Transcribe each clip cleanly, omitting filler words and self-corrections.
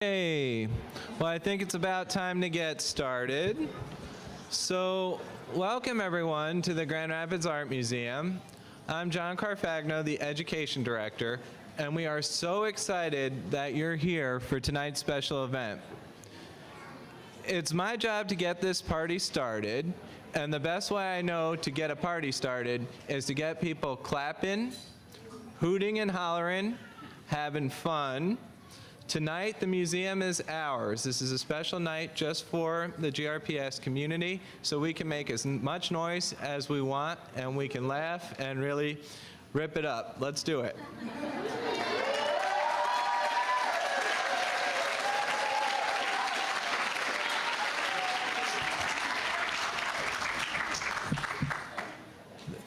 Hey, well, I think it's about time to get started. So, welcome everyone to the Grand Rapids Art Museum. I'm John Carfagno, the Education Director, and we are so excited that you're here for tonight's special event. It's my job to get this party started, and the best way I know to get a party started is to get people clapping, hooting and hollering, having fun. Tonight, the museum is ours. This is a special night just for the GRPS community, so we can make as much noise as we want, and we can laugh and really rip it up. Let's do it.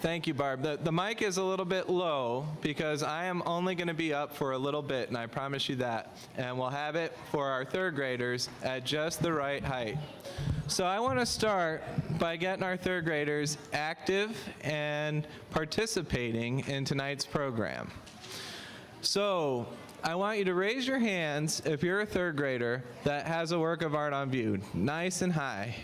Thank you, Barb. The mic is a little bit low because I am only going to be up for a little bit, and I promise you that. And we'll have it for our third graders at just the right height. So I want to start by getting our third graders active and participating in tonight's program. So I want you to raise your hands if you're a third grader that has a work of art on view, nice and high.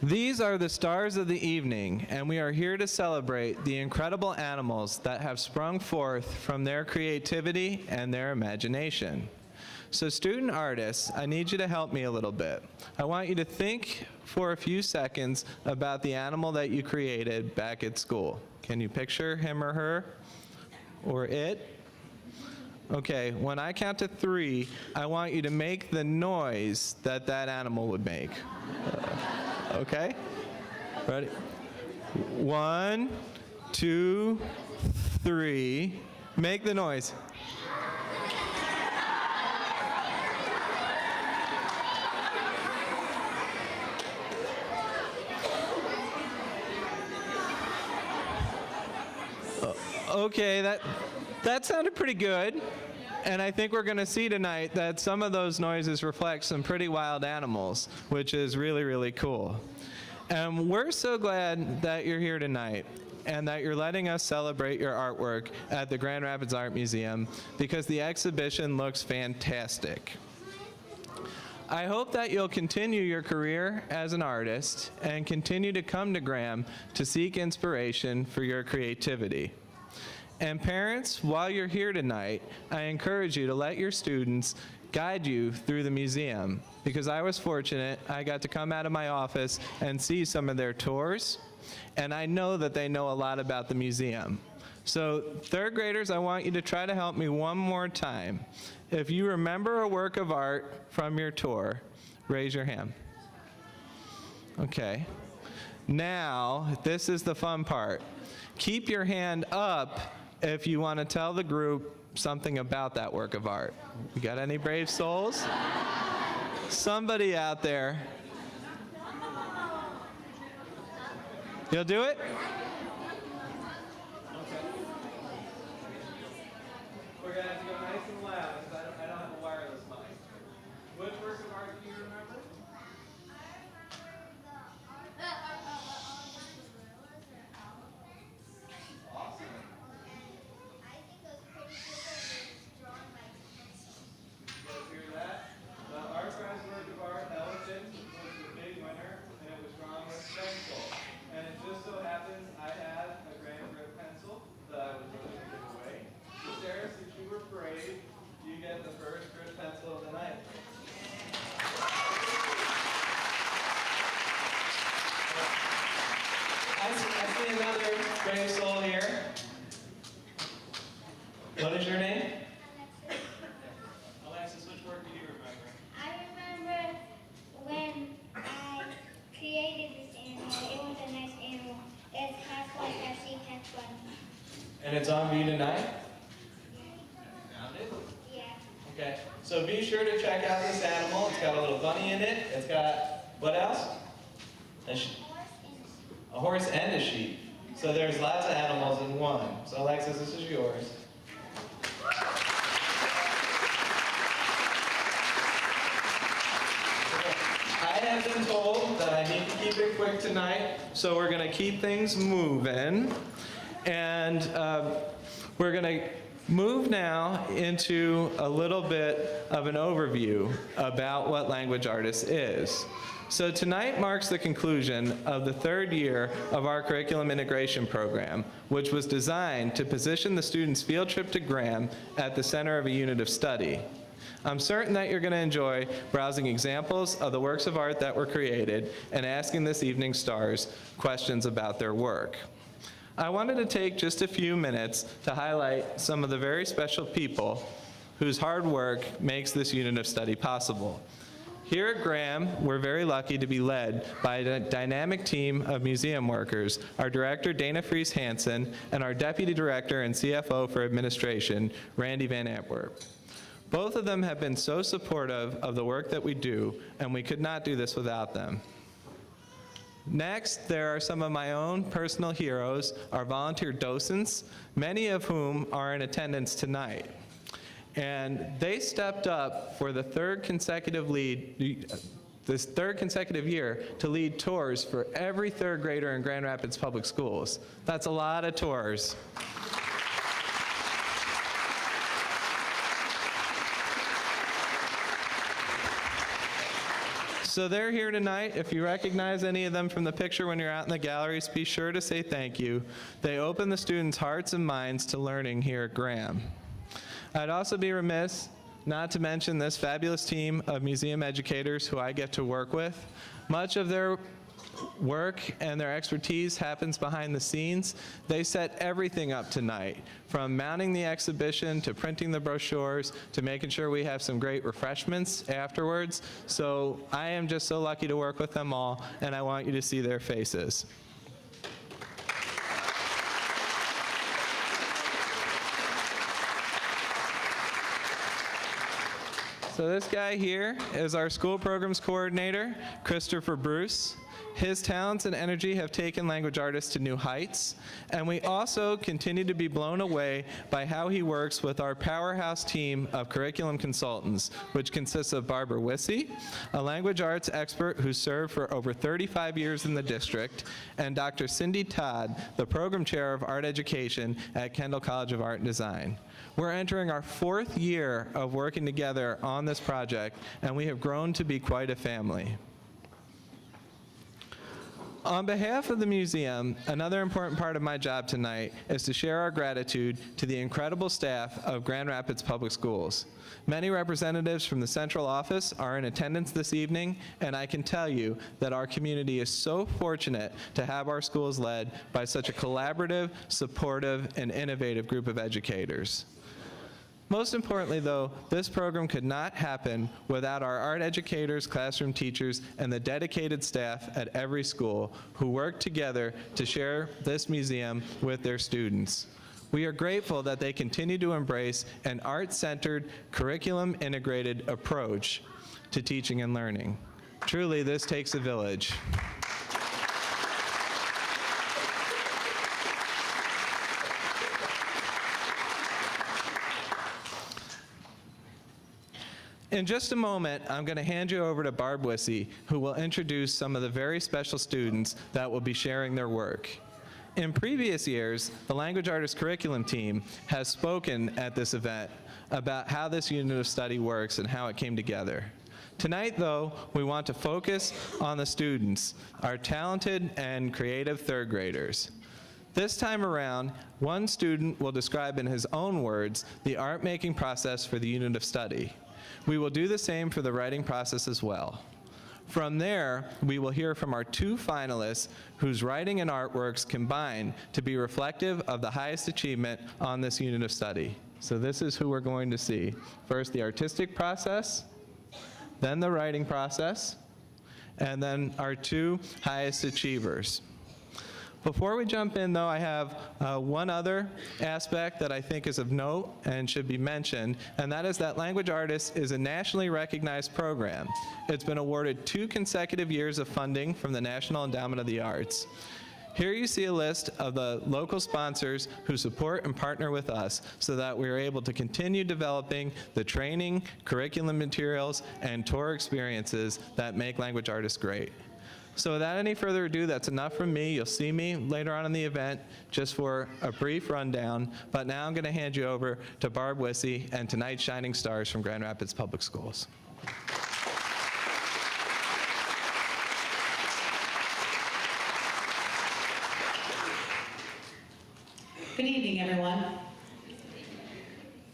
These are the stars of the evening, and we are here to celebrate the incredible animals that have sprung forth from their creativity and their imagination. So student artists, I need you to help me a little bit. I want you to think for a few seconds about the animal that you created back at school. Can you picture him or her or it? Okay, when I count to 3, I want you to make the noise that that animal would make. Okay? Ready? 1, 2, 3. Make the noise. Okay, that sounded pretty good. And I think we're going to see tonight that some of those noises reflect some pretty wild animals, which is really, really cool. And we're so glad that you're here tonight and that you're letting us celebrate your artwork at the Grand Rapids Art Museum because the exhibition looks fantastic. I hope that you'll continue your career as an artist and continue to come to Graham to seek inspiration for your creativity. And parents, while you're here tonight, I encourage you to let your students guide you through the museum because I was fortunate. I got to come out of my office and see some of their tours, and I know that they know a lot about the museum. So third graders, I want you to try to help me one more time. If you remember a work of art from your tour, raise your hand. Okay. Now, this is the fun part. Keep your hand up if you want to tell the group something about that work of art. You got any brave souls? Somebody out there. You'll do it? Okay. We're going to have to go nice and loud because I don't have a wireless mic. Which work of art do you remember? Brave soul here. What is your name? Alexis, which work do you remember? I remember when I created this animal. It was a nice animal. It's half like a sheep, half bunny. And it's on view tonight? Found it? Yeah. Okay, so be sure to check out this animal. It's got a little bunny in it. It's got, what else? A horse and a sheep. So there's lots of animals in one. So Alexis, this is yours. have been told that I need to keep it quick tonight, so we're going to keep things moving. And we're going to move now into a little bit of an overview about what Language Artists is. So tonight marks the conclusion of the third year of our curriculum integration program, which was designed to position the students' field trip to Graham at the center of a unit of study. I'm certain that you're going to enjoy browsing examples of the works of art that were created and asking this evening's stars questions about their work. I wanted to take just a few minutes to highlight some of the very special people whose hard work makes this unit of study possible. Here at Graham, we're very lucky to be led by a dynamic team of museum workers, our director, Dana Fries Hansen, and our deputy director and CFO for administration, Randy Van Antwerp. Both of them have been so supportive of the work that we do, and we could not do this without them. Next, there are some of my own personal heroes, our volunteer docents, many of whom are in attendance tonight. And they stepped up for the third consecutive year to lead tours for every third grader in Grand Rapids Public Schools. That's a lot of tours. So they're here tonight. If you recognize any of them from the picture when you're out in the galleries, be sure to say thank you. They open the students' hearts and minds to learning here at Graham. I'd also be remiss not to mention this fabulous team of museum educators who I get to work with. Much of their work and their expertise happens behind the scenes. They set everything up tonight, from mounting the exhibition to printing the brochures to making sure we have some great refreshments afterwards. So I am just so lucky to work with them all, and I want you to see their faces. So this guy here is our school programs coordinator, Christopher Bruce. His talents and energy have taken Language Artists to new heights, and we also continue to be blown away by how he works with our powerhouse team of curriculum consultants, which consists of Barbara Wissey, a language arts expert who served for over 35 years in the district, and Dr. Cindy Todd, the program chair of art education at Kendall College of Art and Design. We're entering our fourth year of working together on this project, and we have grown to be quite a family. On behalf of the museum, another important part of my job tonight is to share our gratitude to the incredible staff of Grand Rapids Public Schools. Many representatives from the central office are in attendance this evening, and I can tell you that our community is so fortunate to have our schools led by such a collaborative, supportive, and innovative group of educators. Most importantly, though, this program could not happen without our art educators, classroom teachers, and the dedicated staff at every school who work together to share this museum with their students. We are grateful that they continue to embrace an art-centered, curriculum-integrated approach to teaching and learning. Truly, this takes a village. In just a moment, I'm going to hand you over to Barb Wissey, who will introduce some of the very special students that will be sharing their work. In previous years, the Language Artists Curriculum team has spoken at this event about how this unit of study works and how it came together. Tonight, though, we want to focus on the students, our talented and creative third graders. This time around, one student will describe in his own words the art-making process for the unit of study. We will do the same for the writing process as well. From there, we will hear from our two finalists whose writing and artworks combine to be reflective of the highest achievement on this unit of study. So this is who we're going to see. First, the artistic process, then the writing process, and then our two highest achievers. Before we jump in, though, I have one other aspect that I think is of note and should be mentioned, and that is that Language Artists is a nationally recognized program. It's been awarded 2 consecutive years of funding from the National Endowment of the Arts. Here you see a list of the local sponsors who support and partner with us so that we are able to continue developing the training, curriculum materials, and tour experiences that make Language Artists great. So without any further ado, that's enough from me. You'll see me later on in the event just for a brief rundown, but now I'm going to hand you over to Barb Wissey and tonight's Shining Stars from Grand Rapids Public Schools. Good evening, everyone.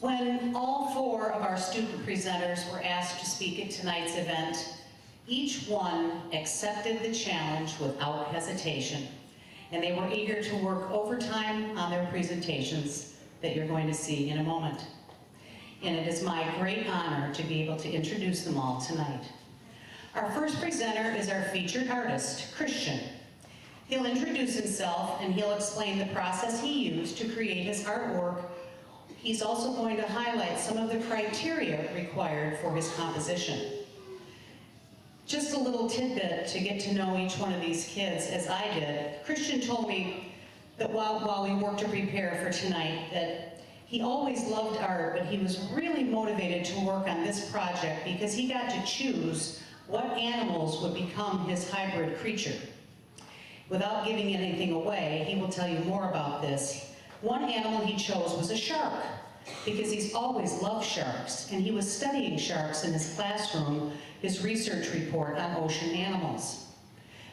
When all 4 of our student presenters were asked to speak at tonight's event, each one accepted the challenge without hesitation, and they were eager to work overtime on their presentations that you're going to see in a moment. And it is my great honor to be able to introduce them all tonight. Our first presenter is our featured artist, Christian. He'll introduce himself and he'll explain the process he used to create his artwork. He's also going to highlight some of the criteria required for his composition. Just a little tidbit to get to know each one of these kids as I did. Christian told me that while we worked to prepare for tonight that he always loved art, but he was really motivated to work on this project because he got to choose what animals would become his hybrid creature. Without giving anything away, he will tell you more about this. One animal he chose was a shark, because he's always loved sharks, and he was studying sharks in his classroom, his research report on ocean animals.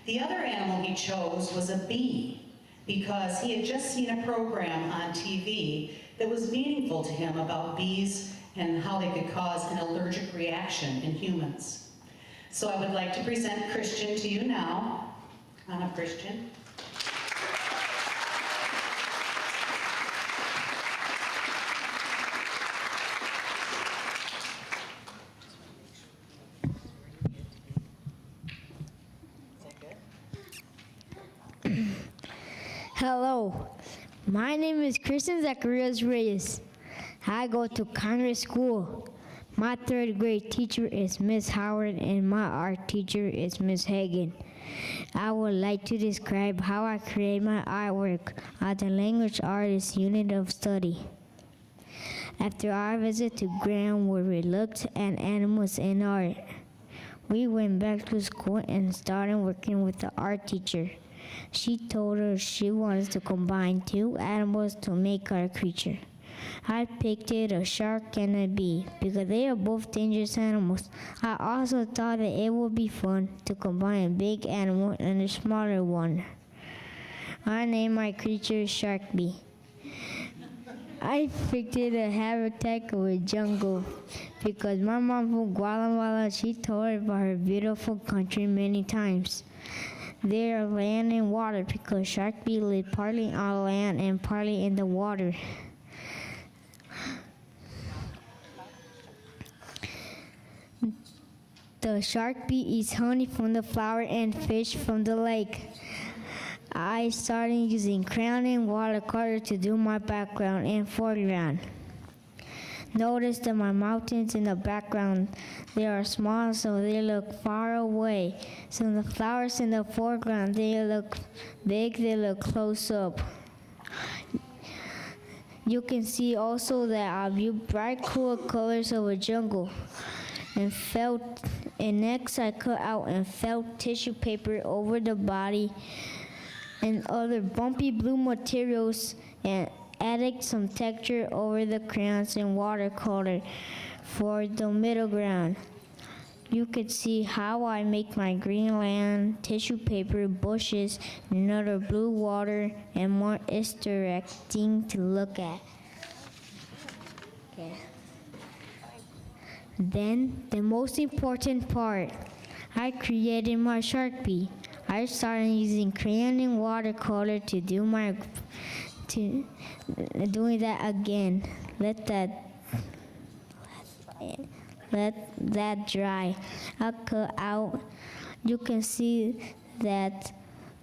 The other animal he chose was a bee, because he had just seen a program on TV that was meaningful to him about bees and how they could cause an allergic reaction in humans. So I would like to present Christian to you now. Come on up, Christian. Hello, my name is Christian Zacharias Reyes. I go to Congress School. My 3rd grade teacher is Miss Howard and my art teacher is Miss Hagan. I would like to describe how I create my artwork at the Language Artists Unit of Study. After our visit to Graham where we looked at animals in art, we went back to school and started working with the art teacher. She told us she wanted to combine 2 animals to make our creature. I picked a shark and a bee because they are both dangerous animals. I also thought that it would be fun to combine a big animal and a smaller one. I named my creature Shark Bee. I picked a habitat of a jungle because my mom from Guatemala, she told about her beautiful country many times. There are land and water because Shark Bee live partly on land and partly in the water. The shark bee eats honey from the flower and fish from the lake. I started using crayon and watercolor to do my background and foreground. Notice that my mountains in the background, they are small so they look far away. So the flowers in the foreground, they look big, they look close up. You can see also that I view bright, cool colors of a jungle. And next I cut out and felt tissue paper over the body and other bumpy blue materials and added some texture over the crayons and watercolor for the middle ground. You could see how I make my green land, tissue paper, bushes, another blue water, and more interesting to look at. Okay. Then, the most important part, I created my shark bee. I started using crayon and watercolor to doing that again. Let that dry. I cut out. You can see that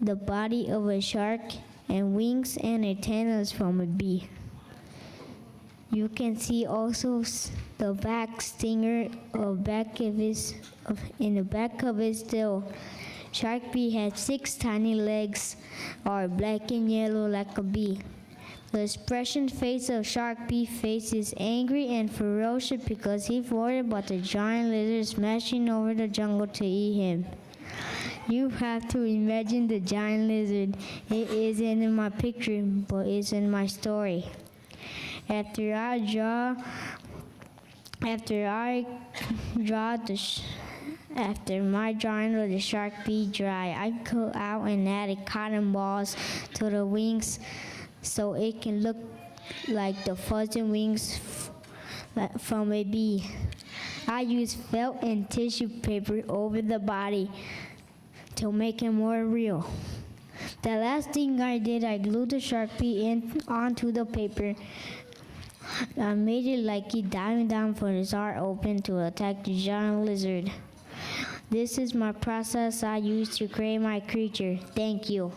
the body of a shark and wings and antennas from a bee. You can see also the back stinger in the back of his tail. Sharkbee had 6 tiny legs, are black and yellow like a bee. The expression face of Sharkbee face is angry and ferocious because he's worried about the giant lizard smashing over the jungle to eat him. You have to imagine the giant lizard. It isn't in my picture, but it's in my story. After my drawing of the Sharkbee dry, I cut out and added cotton balls to the wings so it can look like the fuzzy wings from a bee. I used felt and tissue paper over the body to make it more real. The last thing I did, I glued the Sharkbee onto the paper. I made it like he diving down for his heart open to attack the giant lizard. This is my process I use to create my creature. Thank you.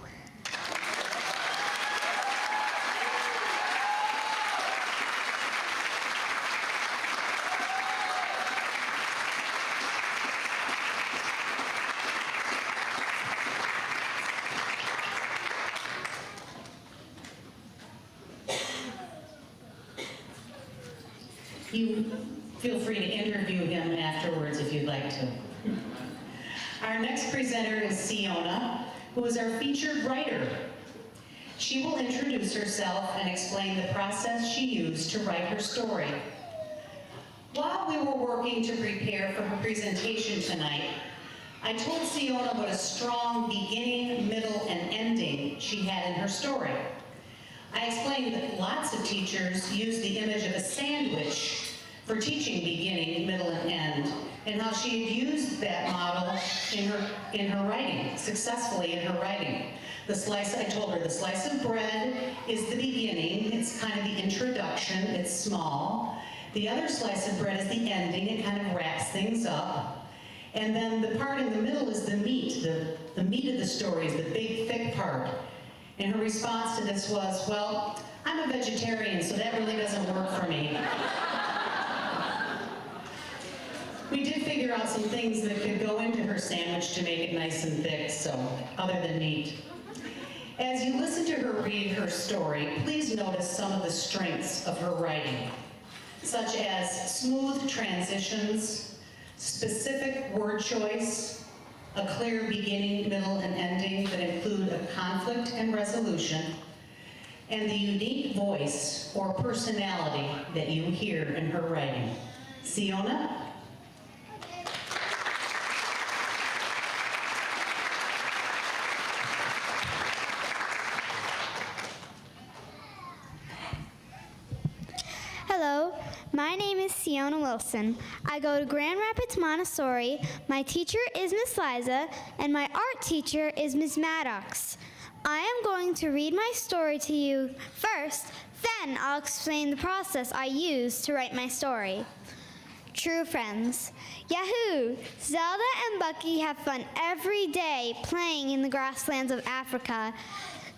You feel free to interview him afterwards if you'd like to. Our next presenter is Siona, who is our featured writer. She will introduce herself and explain the process she used to write her story. While we were working to prepare for her presentation tonight, I told Siona what a strong beginning, middle, and ending she had in her story. I explained that lots of teachers use the image of a sandwich for teaching beginning, middle, and end, and how she had used that model in her writing, successfully in her writing. I told her the slice of bread is the beginning, it's kind of the introduction, it's small. The other slice of bread is the ending, it kind of wraps things up. And then the part in the middle is the meat, the meat of the story is the big, thick part. And her response to this was, well, I'm a vegetarian, so that really doesn't work for me. We did figure out some things that could go into her sandwich to make it nice and thick, so other than meat. As you listen to her read her story, please notice some of the strengths of her writing, such as smooth transitions, specific word choice, a clear beginning, middle, and ending that include a conflict and resolution, and the unique voice or personality that you hear in her writing. Siona? Hello, my name is Siona Wilson. I go to Grand Rapids Montessori. My teacher is Miss Liza, and my art teacher is Miss Maddox. I am going to read my story to you first, then I'll explain the process I used to write my story. True friends. Yahoo! Zelda and Bucky have fun every day playing in the grasslands of Africa.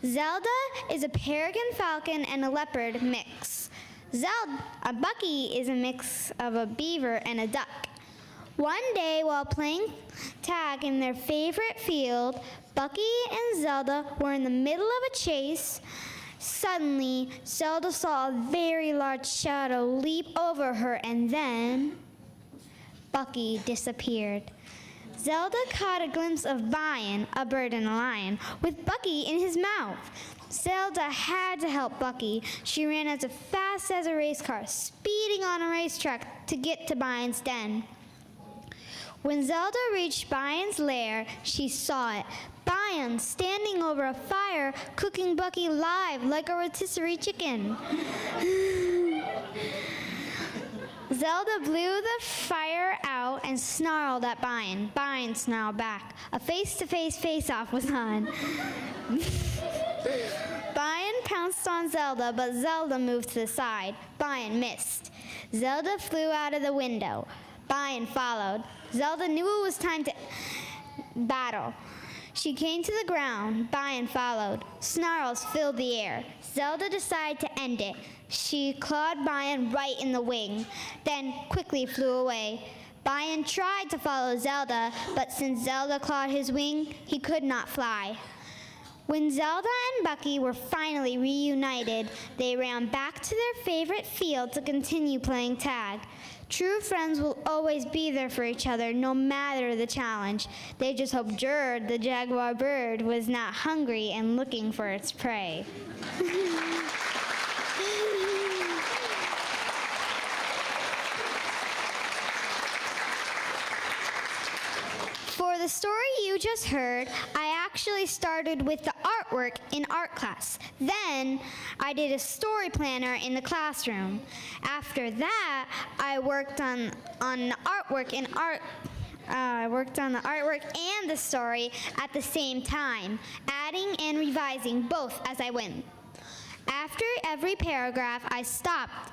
Zelda is a peregrine falcon and a leopard mix. Bucky is a mix of a beaver and a duck. One day, while playing tag in their favorite field, Bucky and Zelda were in the middle of a chase. Suddenly, Zelda saw a very large shadow leap over her, and then Bucky disappeared. Zelda caught a glimpse of Bayan, a bird and a lion, with Bucky in his mouth. Zelda had to help Bucky. She ran as fast as a race car, speeding on a racetrack to get to Bayan's den. When Zelda reached Bayan's lair, she saw it. Bayan standing over a fire, cooking Bucky live like a rotisserie chicken. Zelda blew the fire out and snarled at Bayan. Bayan snarled back. A face-to-face face-off was on. Bayan pounced on Zelda, but Zelda moved to the side. Bayan missed. Zelda flew out of the window. Bayan followed. Zelda knew it was time to battle. She came to the ground. Bayan followed. Snarls filled the air. Zelda decided to end it. She clawed Bayan right in the wing, then quickly flew away. Bion tried to follow Zelda, but since Zelda clawed his wing, he could not fly. When Zelda and Bucky were finally reunited, they ran back to their favorite field to continue playing tag. True friends will always be there for each other, no matter the challenge. They just hoped Jerd, the jaguar bird, was not hungry and looking for its prey. For the story you just heard, I actually started with the artwork in art class. Then I did a story planner in the classroom. After that, I worked on the artwork in art. I worked on the artwork and the story at the same time, adding and revising both as I went. After every paragraph, I stopped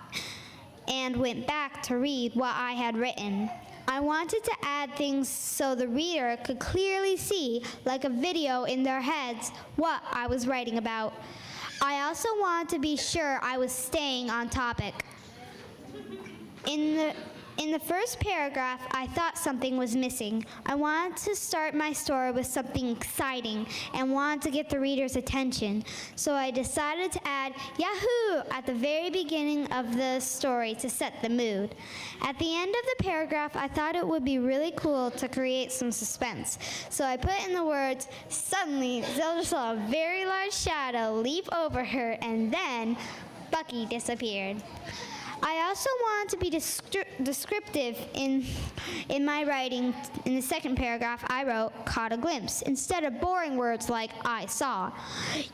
and went back to read what I had written. I wanted to add things so the reader could clearly see, like a video in their heads, what I was writing about. I also wanted to be sure I was staying on topic. In the first paragraph, I thought something was missing. I wanted to start my story with something exciting and wanted to get the reader's attention. So I decided to add Yahoo at the very beginning of the story to set the mood. At the end of the paragraph, I thought it would be really cool to create some suspense. So I put in the words, suddenly Zelda saw a very large shadow leap over her, and then Bucky disappeared. I also wanted to be descriptive in my writing. In the second paragraph, I wrote, caught a glimpse, instead of boring words like I saw.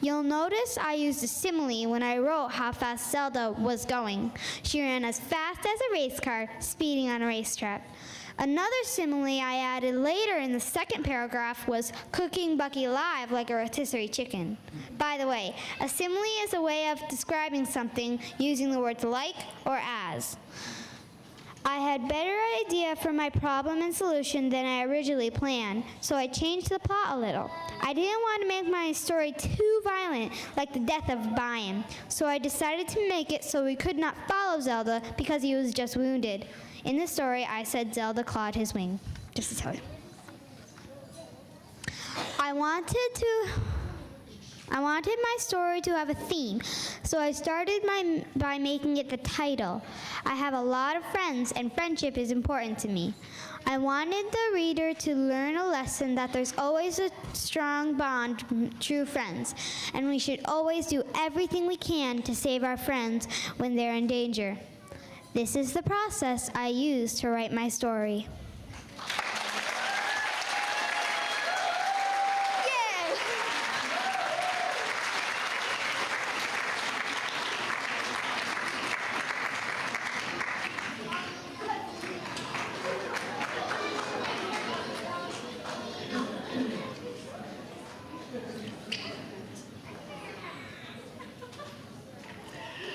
You'll notice I used a simile when I wrote how fast Zelda was going. She ran as fast as a race car, speeding on a racetrack. Another simile I added later in the second paragraph was cooking Bucky alive like a rotisserie chicken. By the way, a simile is a way of describing something using the words like or as. I had better idea for my problem and solution than I originally planned, so I changed the plot a little. I didn't want to make my story too violent, like the death of Bion, so I decided to make it so we could not follow Zelda because he was just wounded. In the story, I said Zelda clawed his wing, just to tell you. I wanted my story to have a theme, so I started by making it the title. I have a lot of friends, and friendship is important to me. I wanted the reader to learn a lesson that there's always a strong bond with true friends, and we should always do everything we can to save our friends when they're in danger. This is the process I used to write my story.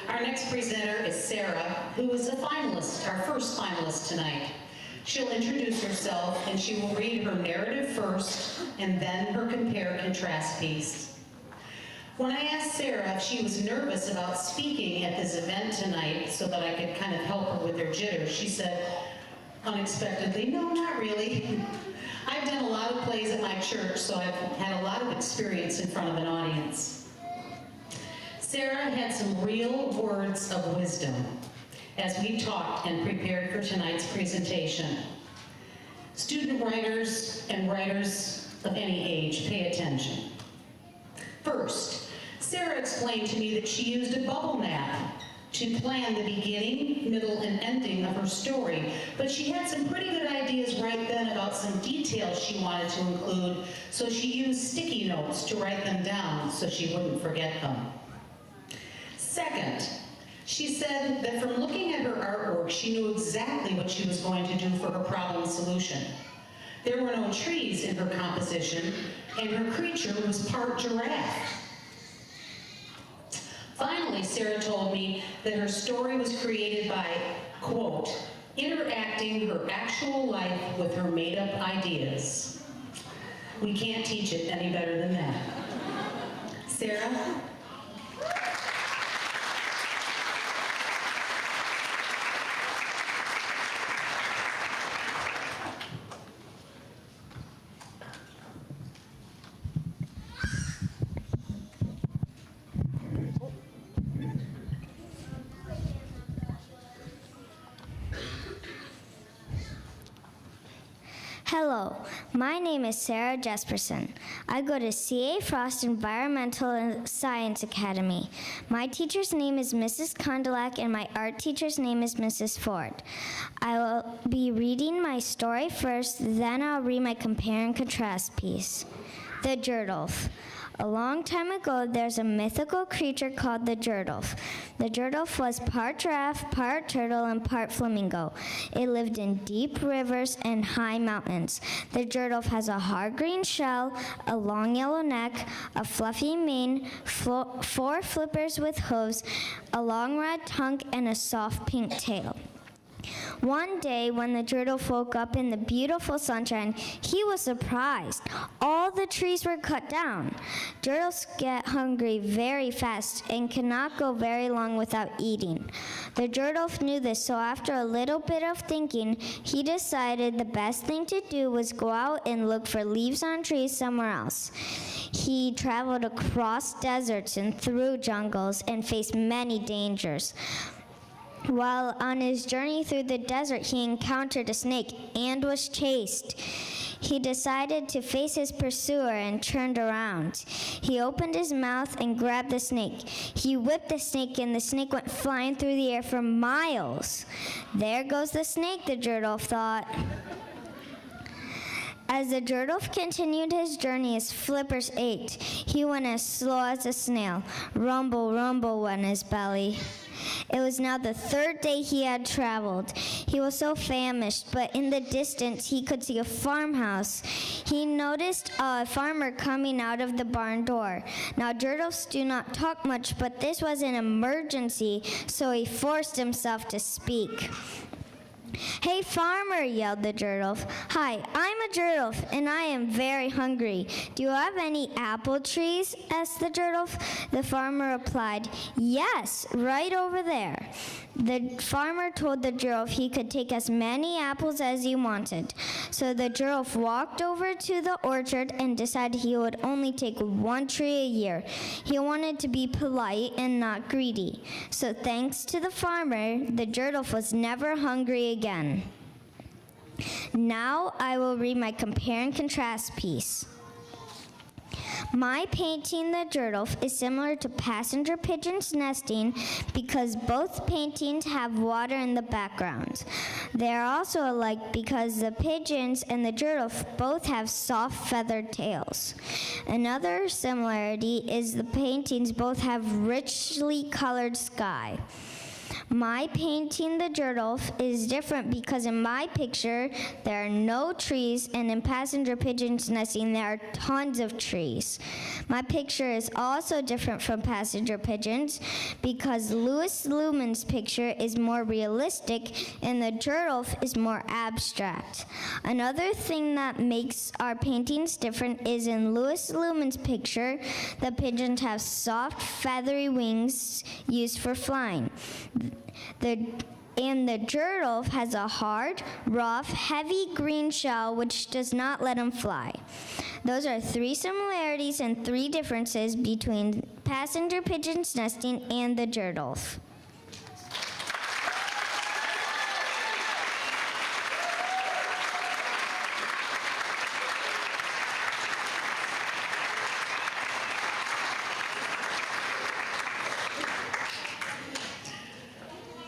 Our next presenter is Sarah, who is a finalist, our first finalist tonight. She'll introduce herself and she will read her narrative first and then her compare-contrast piece. When I asked Sarah if she was nervous about speaking at this event tonight so that I could kind of help her with her jitters, she said, unexpectedly, no, not really. I've done a lot of plays at my church, so I've had a lot of experience in front of an audience. Sarah had some real words of wisdom as we talked and prepared for tonight's presentation. Student writers and writers of any age, pay attention. First, Sarah explained to me that she used a bubble map to plan the beginning, middle, and ending of her story, but she had some pretty good ideas right then about some details she wanted to include, so she used sticky notes to write them down so she wouldn't forget them. Second, she said that from looking at her artwork, she knew exactly what she was going to do for her problem solution. There were no trees in her composition, and her creature was part giraffe. Finally, Sarah told me that her story was created by, quote, interacting her actual life with her made-up ideas. We can't teach it any better than that. Sarah? Hello, my name is Sarah Jesperson. I go to C.A. Frost Environmental and Science Academy. My teacher's name is Mrs. Kondalak and my art teacher's name is Mrs. Ford. I will be reading my story first, then I'll read my compare and contrast piece. The Gerdulf. A long time ago, there's a mythical creature called the Gerdulf. The Gerdulf was part giraffe, part turtle, and part flamingo. It lived in deep rivers and high mountains. The Gerdulf has a hard green shell, a long yellow neck, a fluffy mane, 4 flippers with hooves, a long red tongue, and a soft pink tail. One day, when the Gerdulf woke up in the beautiful sunshine, he was surprised. All the trees were cut down. Gerdulfs get hungry very fast and cannot go very long without eating. The Gerdulf knew this, so after a little bit of thinking, he decided the best thing to do was go out and look for leaves on trees somewhere else. He traveled across deserts and through jungles and faced many dangers. While on his journey through the desert, he encountered a snake and was chased. He decided to face his pursuer and turned around. He opened his mouth and grabbed the snake. He whipped the snake and the snake went flying through the air for miles. There goes the snake, the Gerdulf thought. As the Gerdulf continued his journey, his flippers ached. He went as slow as a snail. Rumble, rumble went his belly. It was now the 3rd day he had traveled. He was so famished, but in the distance he could see a farmhouse. He noticed a farmer coming out of the barn door. Now Gerdulfs do not talk much, but this was an emergency, so he forced himself to speak. "Hey, farmer," yelled the Gerdulf. "Hi, I'm a Gerdulf, and I am very hungry. Do you have any apple trees?" asked the Gerdulf. The farmer replied, "Yes, right over there." The farmer told the Gerdulf he could take as many apples as he wanted. So the Gerdulf walked over to the orchard and decided he would only take 1 tree a year. He wanted to be polite and not greedy. So thanks to the farmer, the Gerdulf was never hungry again. Now I will read my compare and contrast piece. My painting, the Gerdulf, is similar to passenger pigeons nesting because both paintings have water in the background. They are also alike because the pigeons and the Gerdulf both have soft feathered tails. Another similarity is the paintings both have richly colored sky. My painting, the Gerdulf, is different because in my picture, there are no trees, and in passenger pigeons nesting, there are tons of trees. My picture is also different from passenger pigeons because Louis Luhmann's picture is more realistic and the Gerdulf is more abstract. Another thing that makes our paintings different is in Louis Luhmann's picture, the pigeons have soft, feathery wings used for flying. The Gerdulf has a hard, rough, heavy green shell which does not let him fly. Those are 3 similarities and 3 differences between passenger pigeons nesting and the Gerdulf.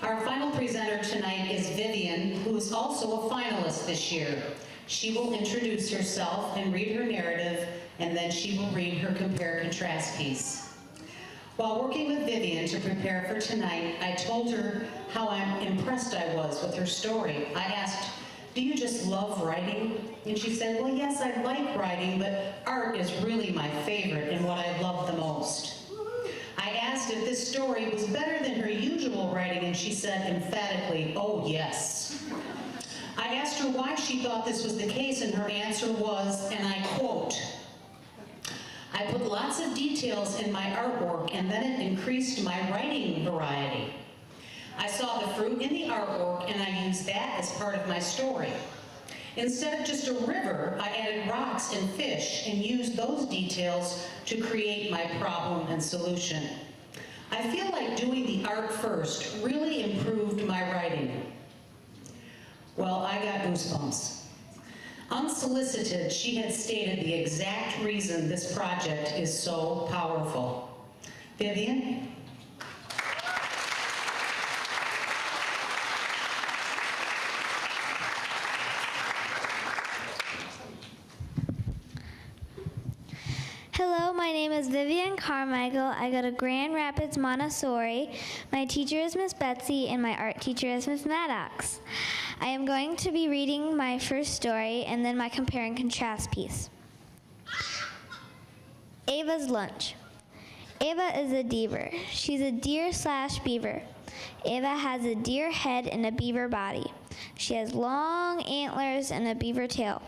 Our final presenter tonight is Vivian, who is also a finalist this year. She will introduce herself and read her narrative, and then she will read her compare-contrast piece. While working with Vivian to prepare for tonight, I told her how impressed I was with her story. I asked, "Do you just love writing?" And she said, "Well, yes, I like writing, but art is really my favorite and what I love the most." I asked if this story was better than her usual writing, and she said emphatically, "Oh, yes." I asked her why she thought this was the case, and her answer was, and I quote, "I put lots of details in my artwork, and then it increased my writing variety. I saw the fruit in the artwork, and I used that as part of my story. Instead of just a river, I added rocks and fish and used those details to create my problem and solution. I feel like doing the art first really improved my writing." Well, I got goosebumps. Unsolicited, she had stated the exact reason this project is so powerful. Vivian? Hello, my name is Vivian Carmichael. I go to Grand Rapids Montessori. My teacher is Miss Betsy, and my art teacher is Miss Maddox. I am going to be reading my first story and then my compare and contrast piece. Ava's lunch. Ava is a deer. She's a deer/beaver. Ava has a deer head and a beaver body. She has long antlers and a beaver tail.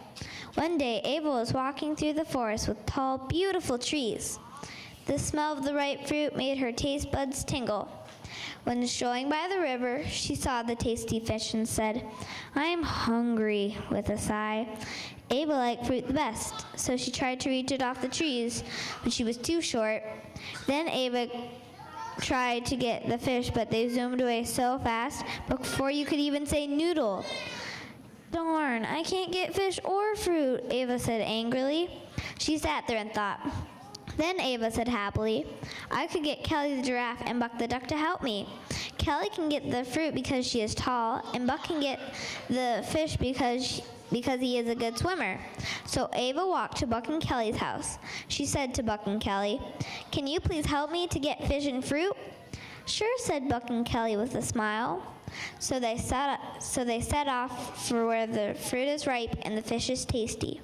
One day, Ava was walking through the forest with tall, beautiful trees. The smell of the ripe fruit made her taste buds tingle. When strolling by the river, she saw the tasty fish and said, "I am hungry," with a sigh. Ava liked fruit the best, so she tried to reach it off the trees, but she was too short. Then Ava tried to get the fish, but they zoomed away so fast before you could even say noodle. "Darn, I can't get fish or fruit," Ava said angrily. She sat there and thought. Then Ava said happily, "I could get Kelly the giraffe and Buck the duck to help me. Kelly can get the fruit because she is tall, and Buck can get the fish because he is a good swimmer." So Ava walked to Buck and Kelly's house. She said to Buck and Kelly, "Can you please help me to get fish and fruit?" "Sure," said Buck and Kelly with a smile. So they set off for where the fruit is ripe and the fish is tasty.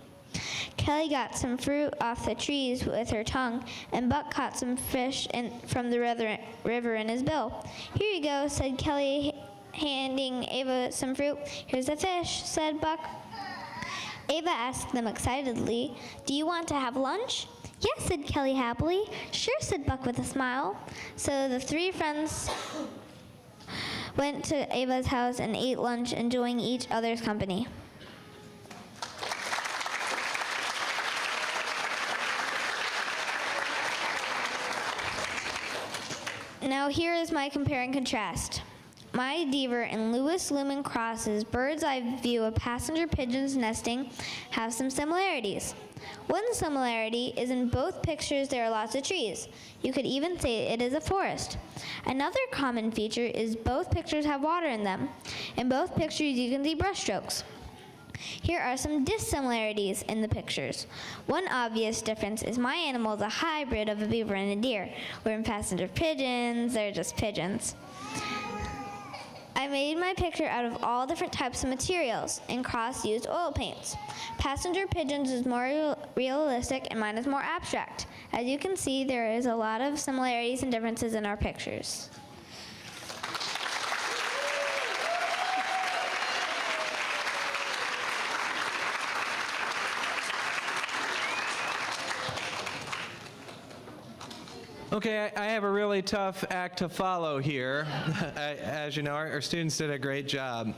Kelly got some fruit off the trees with her tongue, and Buck caught some fish from the river in his bill. "Here you go," said Kelly, handing Ava some fruit. "Here's the fish," said Buck. Ava asked them excitedly, "Do you want to have lunch?" "Yes," said Kelly happily. "Sure," said Buck with a smile. So the three friends went to Ava's house and ate lunch, enjoying each other's company. Now here is my compare and contrast. My Deaver and Lewis Lumen Cross's bird's eye view of passenger pigeons nesting have some similarities. One similarity is in both pictures there are lots of trees. You could even say it is a forest. Another common feature is both pictures have water in them. In both pictures you can see brushstrokes. Here are some dissimilarities in the pictures. One obvious difference is my animal is a hybrid of a beaver and a deer, where in passenger pigeons, they're just pigeons. I made my picture out of all different types of materials, and Cross used oil paints. Passenger pigeons is more realistic and mine is more abstract. As you can see, there is a lot of similarities and differences in our pictures. Okay, I have a really tough act to follow here. As you know, our students did a great job.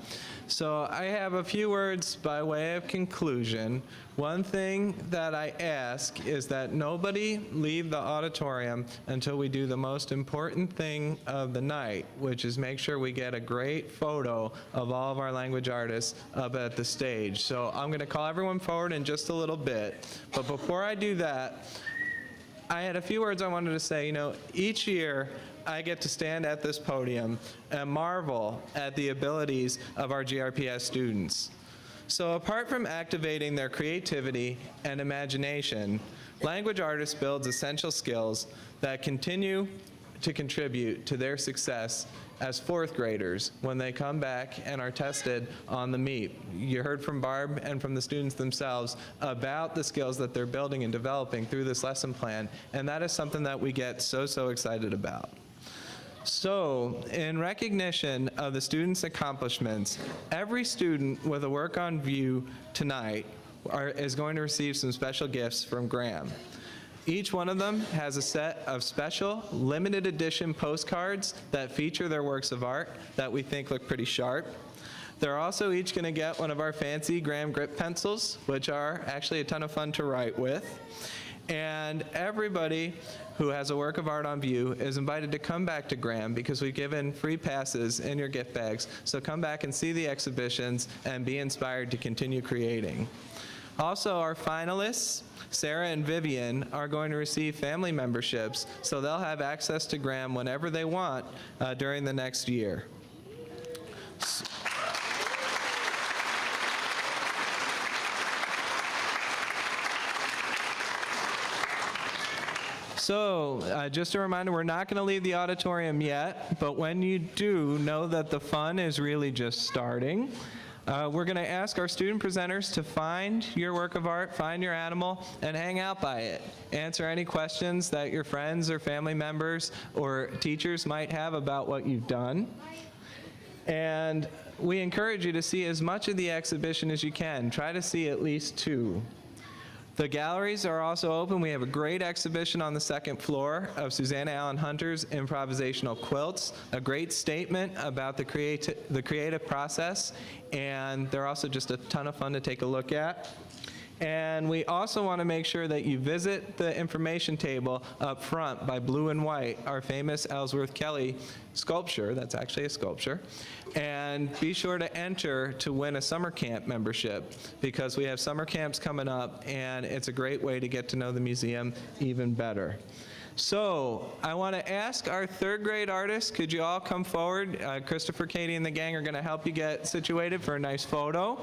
So I have a few words by way of conclusion. One thing that I ask is that nobody leave the auditorium until we do the most important thing of the night, which is make sure we get a great photo of all of our language artists up at the stage. So I'm going to call everyone forward in just a little bit. But before I do that, I had a few words I wanted to say. You know, each year I get to stand at this podium and marvel at the abilities of our GRPS students. So apart from activating their creativity and imagination, Language Artists builds essential skills that continue to contribute to their success as fourth graders when they come back and are tested on the MEP. You heard from Barb and from the students themselves about the skills that they're building and developing through this lesson plan, and that is something that we get so excited about. So, in recognition of the students' accomplishments, every student with a work on view tonight is going to receive some special gifts from Graham. Each one of them has a set of special limited edition postcards that feature their works of art that we think look pretty sharp. They're also each going to get one of our fancy Graham grip pencils, which are actually a ton of fun to write with. And everybody who has a work of art on view is invited to come back to Graham because we've given free passes in your gift bags. So come back and see the exhibitions and be inspired to continue creating. Also, our finalists, Sarah and Vivian, are going to receive family memberships, so they'll have access to Graham whenever they want during the next year. So, just a reminder, we're not going to leave the auditorium yet, but when you do, know that the fun is really just starting. We're going to ask our student presenters to find your work of art, find your animal, and hang out by it. Answer any questions that your friends or family members or teachers might have about what you've done. And we encourage you to see as much of the exhibition as you can. Try to see at least 2. The galleries are also open. We have a great exhibition on the second floor of Susanna Allen Hunter's improvisational quilts, a great statement about the creative process, and they're also just a ton of fun to take a look at. And we also want to make sure that you visit the information table up front by Blue and White, our famous Ellsworth Kelly sculpture. That's actually a sculpture. And be sure to enter to win a summer camp membership, because we have summer camps coming up, and it's a great way to get to know the museum even better. So I want to ask our third grade artists, could you all come forward? Christopher, Katie, and the gang are going to help you get situated for a nice photo.